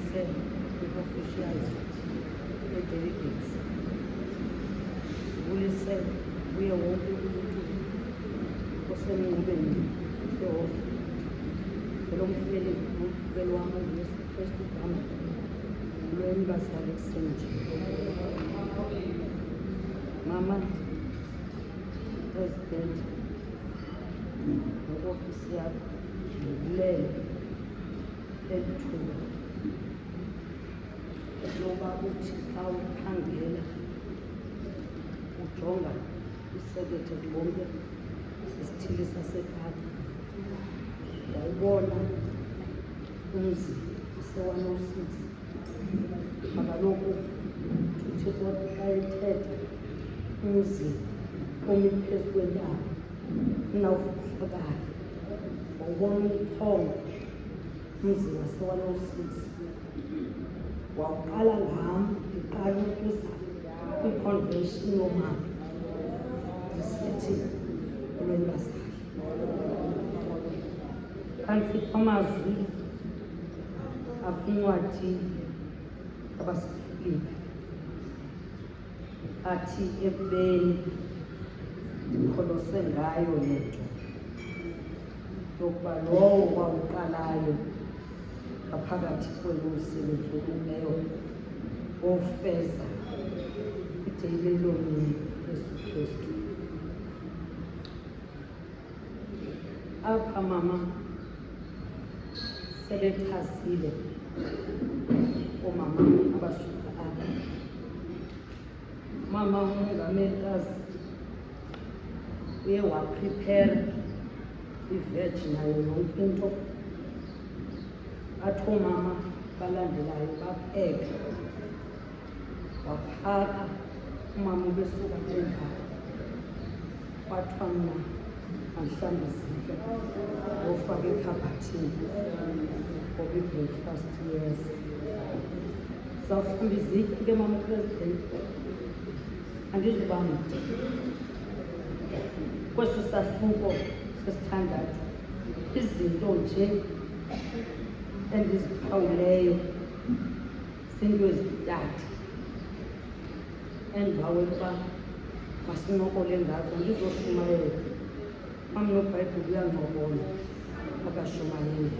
udlulise i-officials ne-delegates, udlulise kuye wonke umuntu osemnqubeni yehova. Lo mfukelo wami uYesu Kristu igama lweni bazali kusenje. Mama President ne-ofisi yakho ngilele elithuba loba uthi xa ukhangela ujonga isekethe zonke sesithili saseKapa, wayibona umzi ose-106. Kaloku uThixo xa ethetha umzi omi phezu kwentaba unawufihlakala, wawubona umthombo umzi wase-106. Wawuqala ngam ndiqala ukuza kwi-convention yomama ndisithi olweni bazali. Phantsi kwamazwi akwincwadi kabaSifilipi athi ekubeni ndikholose ngayo le nto yokuba lowo wawuqalayo ngaphakathi kwelo msebenzi olungileyo wofeza ide ibe lomnye Yesu Kristu. Apha mama sebechazile oomama abasuka apha. Mama umongamelikazi uye waprepare iveji nayo yonke into, athi oomama balandelayo bapheke, waphaka umama ubesuka endlala. Kwathiwa mna mandihlambe izitya wofaka ekhabhathini ngoba i-breakfast yes. Zawuhlamba izitya ke mama President, andizuba mde kwesi sahluko sesithandathu. Izinto nje endiziphawuleyo zinto ezintathu endibaweluba masincokole ngazo. Andizoshumayela, mam noBhayibhile uyancokola akashumayeli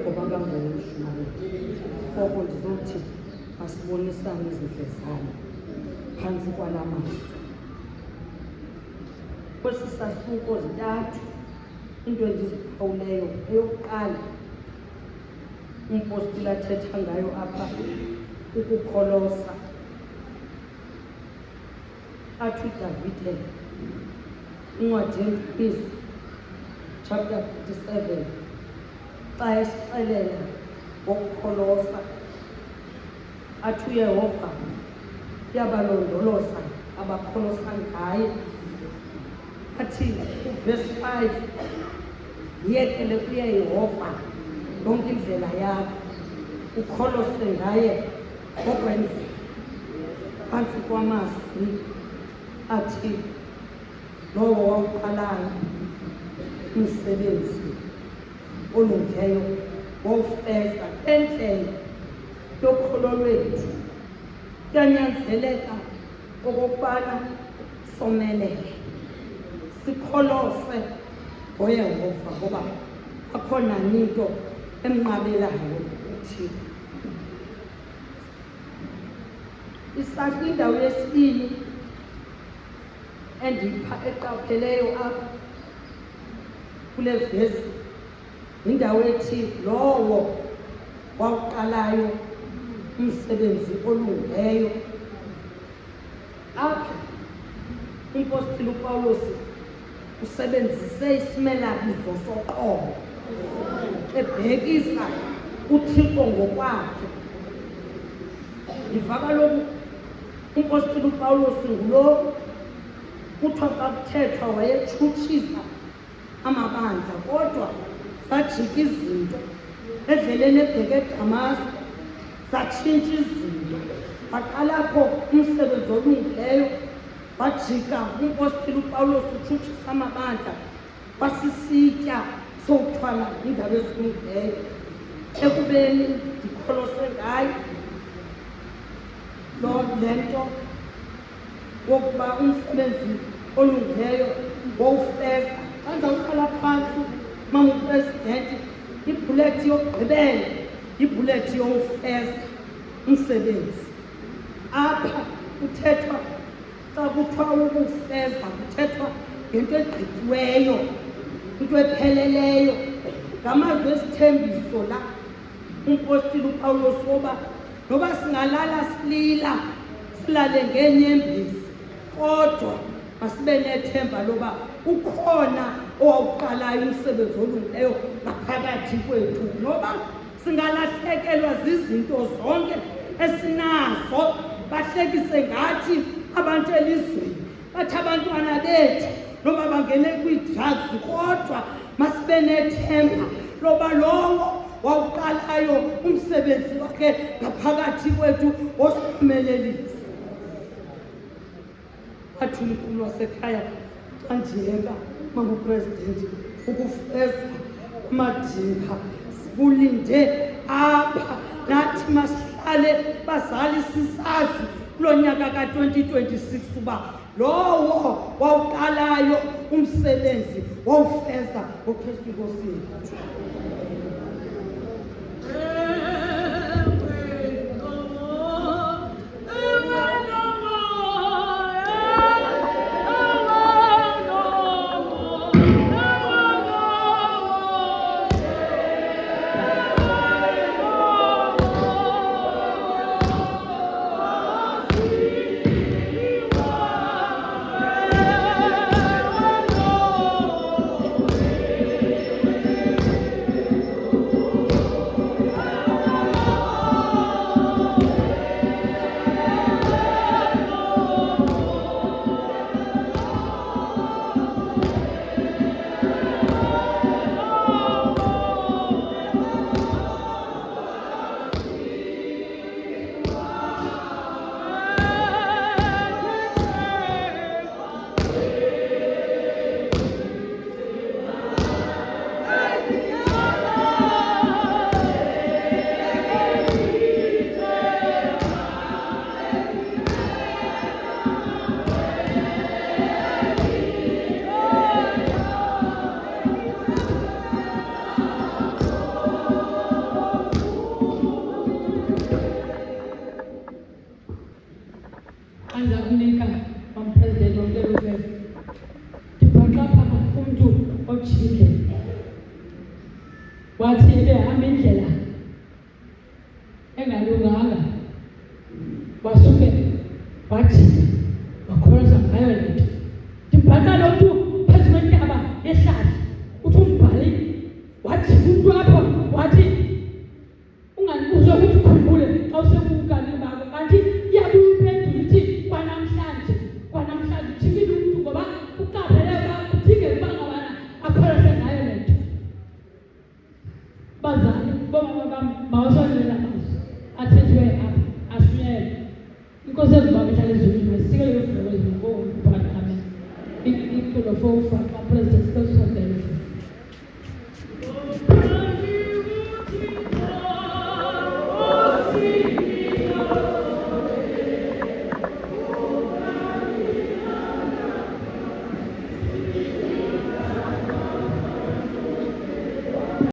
ngoba kangoye umshumayeli. Koko ndizothi masibonisane izindlezane phantsi kwala mazwi. Kwesi sahluko zintathu into endiziphawuleyo, eyokuqala umpostile athetha ngayo apha ukukholosa. Athi uDavide incwadi yeMprizi chapter 57 xa esixelela ngokukholosa, athi uYehova uyabalondoloza abakholosa ngaye. Athi uverse 5, yekele kuYehova yonke indlela yakho ukholose ngaye ngokwenzeka. Phantsi kwamazwi athi lowo wawuqalayo umsebenzi olungileyo wofeza endlela yokholo lwethu, kuyanyanzeleka okokubana somelele sikholose ngoYehova ngoba akho nani into emnqabelayo uThixo. Indawo yesibini eqapheleyo apha kule vesi yindawo ethi lowo wawuqalayo umsebenzi olungileyo. Apha umpostile uPawulos usebenzise isimelabizo soqobo ebhekisa uThixo ngokwakhe. Ndiva kaloku umpostile uPawulos ngulo kuthiwa xa kuthethwa wayetshutshisa amabandla, kodwa sajika izinto endleleni ebheke eDamasko, zatshintsha izinto. Waqalapho umsebenzi olungileyo, wajika umpostile uPawulos utshutshisa amabandla, wasisitya sokuthwala iindaba ezilungileyo. ekubeni ndikholose ngayo le nto wokuba umsebenzi olungileyo wowufeza. Xa ndizawuqala phantsi mangupresidenti, ibhulethi yokugqibela yibhulethi yowufeza umsebenzi. Apha kuthethwa xa kuthiwa ukufeza kuthethwa ngento egqityiweyo, into epheleleyo. Ngamazwi esithembiso la umpostile uPawulos woba noba singalala silila silale ngeenyembezi, kodwa masibe nethemba loba ukhona owawuqalayo umsebenzi olungileyo ngaphakathi kwethu. Noba singalahlekelwa zizinto zonke esinazo, bahlekise ngathi abantu elizweni, bathi abantwana bethu noba bangene kwii-drugs, kodwa masibe nethemba loba lowo wawuqalayo umsebenzi wakhe ngaphakathi kwethu osiphumelelisa. Athi umkhulu wasekhaya xa ndiyeka mangupresidenti ukufezwa amadinga sibulinde apha, nathi masihlale bazali sisazi kulo nyaka ka-2026 uba lowo wawuqalayo umsebenzi wawufeza ngoKristu Nkosi yethu. Anzakunika umpresident wonke ndibhaqapha umntu ojike wathi ebehamba indlela engalunganga, wasuke wajika wakholisa ngayo le nto. Ndibhaqa lo mntu phezu kwentaba yehlathi, uthi umbhali wathi umntu apho wathi unganibuza ukuthi ukhumbule xa usekukani bakho, kanti iyabuya impendulo ithi kwanamhlanje uthikile umntu ngoba uqaphele uba kudingeka uba ngabana akholise ngayo le nto. Bazali bomama bam mawasondela mazwi athethiwe apha ashunyelwe. Inkosi ezibaba ehlala ezulwini masike yofika kwezinto ngokuphana amen. Ikulo for